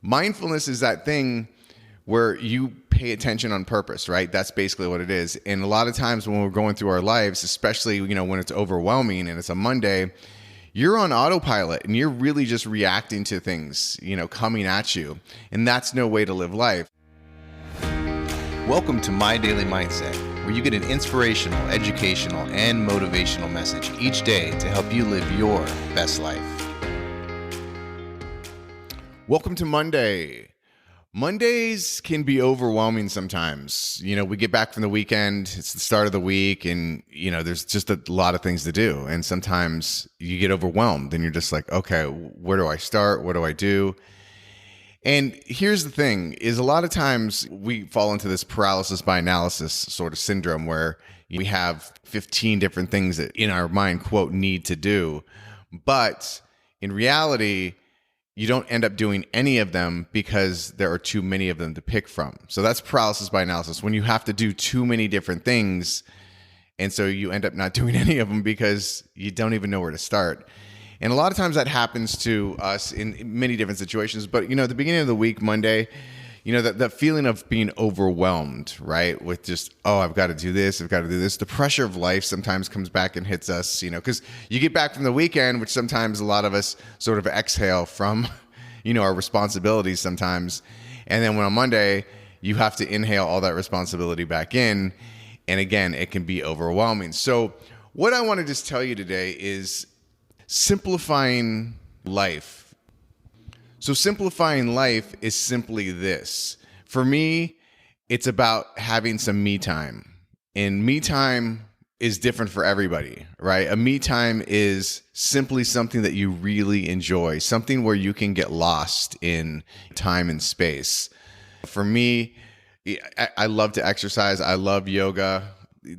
Mindfulness is that thing where you pay attention on purpose, right? That's basically what it is. And a lot of times when we're going through our lives, especially, when it's overwhelming and it's a Monday, you're on autopilot and you're really just reacting to things, coming at you. And that's no way to live life. Welcome to My Daily Mindset, where you get an inspirational, educational, and motivational message each day to help you live your best life. Welcome to Monday. Mondays can be overwhelming sometimes. We get back from the weekend, it's the start of the week, and, there's just a lot of things to do. And sometimes you get overwhelmed and you're just like, okay, where do I start? What do I do? And here's the thing, is a lot of times we fall into this paralysis by analysis sort of syndrome where we have 15 different things that in our mind, quote, need to do. But in reality, you don't end up doing any of them because there are too many of them to pick from. So that's paralysis by analysis, when you have to do too many different things. And so you end up not doing any of them because you don't even know where to start. And a lot of times that happens to us in many different situations. But, at the beginning of the week, Monday, that feeling of being overwhelmed, right? With just, I've got to do this, I've got to do this. The pressure of life sometimes comes back and hits us, because you get back from the weekend, which sometimes a lot of us sort of exhale from, our responsibilities sometimes. And then when on Monday, you have to inhale all that responsibility back in. And again, it can be overwhelming. So what I want to just tell you today is simplifying life. So simplifying life is simply this. For me, it's about having some me time. And me time is different for everybody, right? A me time is simply something that you really enjoy, something where you can get lost in time and space. For me, I love to exercise. I love yoga.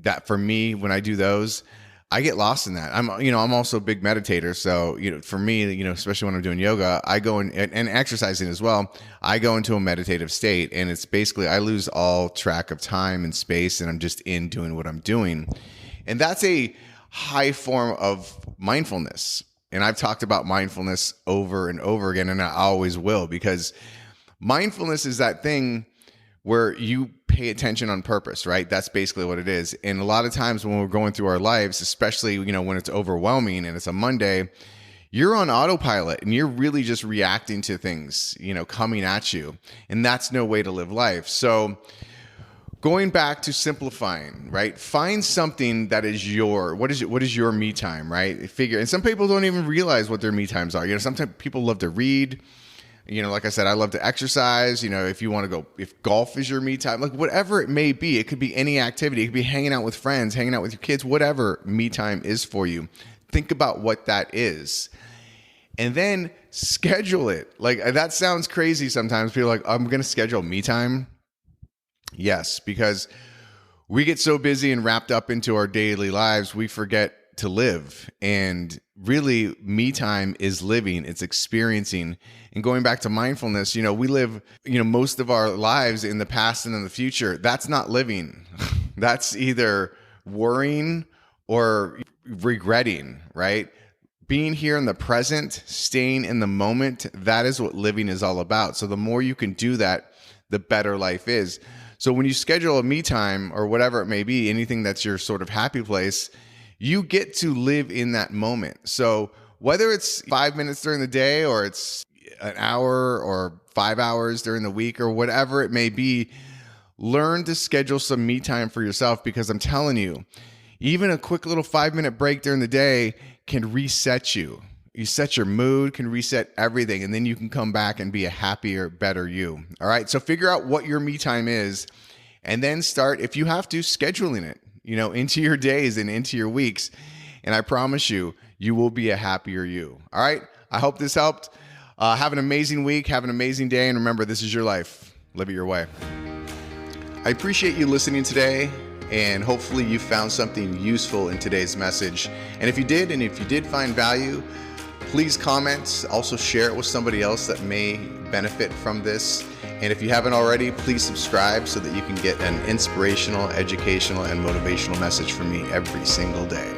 That for me, when I do those, I get lost in that. I'm also a big meditator. So, for me, especially when I'm doing yoga, I go in and exercising as well. I go into a meditative state, and it's basically, I lose all track of time and space, and I'm just in doing what I'm doing. And that's a high form of mindfulness. And I've talked about mindfulness over and over again, and I always will, because mindfulness is that thing where you pay attention on purpose, right? That's basically what it is. And a lot of times when we're going through our lives, especially, when it's overwhelming and it's a Monday, you're on autopilot and you're really just reacting to things, coming at you. And that's no way to live life. So going back to simplifying, right? Find something that is what is your me time, right? And some people don't even realize what their me times are. Sometimes people love to read. Like I said, I love to exercise. If you want to go, if golf is your me time, like whatever it may be, it could be any activity. It could be hanging out with friends, hanging out with your kids, whatever me time is for you. Think about what that is. And then schedule it. Like that sounds crazy sometimes. People are like, I'm going to schedule me time. Yes, because we get so busy and wrapped up into our daily lives, we forget to live. And really, me time is living, it's experiencing. And going back to mindfulness, we live, most of our lives in the past and in the future. That's not living. That's either worrying or regretting, right? Being here in the present, staying in the moment, that is what living is all about. So the more you can do that, the better life is. So when you schedule a me time or whatever it may be, anything that's your sort of happy place, you get to live in that moment. So whether it's 5 minutes during the day or it's an hour or 5 hours during the week or whatever it may be, learn to schedule some me time for yourself, because I'm telling you, even a quick little 5-minute break during the day can reset you. You set your mood, can reset everything, and then you can come back and be a happier, better you. All right. So figure out what your me time is, and then start, if you have to, scheduling it, into your days and into your weeks. And I promise you, you will be a happier you. All right. I hope this helped. Have an amazing week. Have an amazing day. And remember, this is your life. Live it your way. I appreciate you listening today. And hopefully you found something useful in today's message. And if you did find value, please comment. Also share it with somebody else that may benefit from this. And if you haven't already, please subscribe so that you can get an inspirational, educational, and motivational message from me every single day.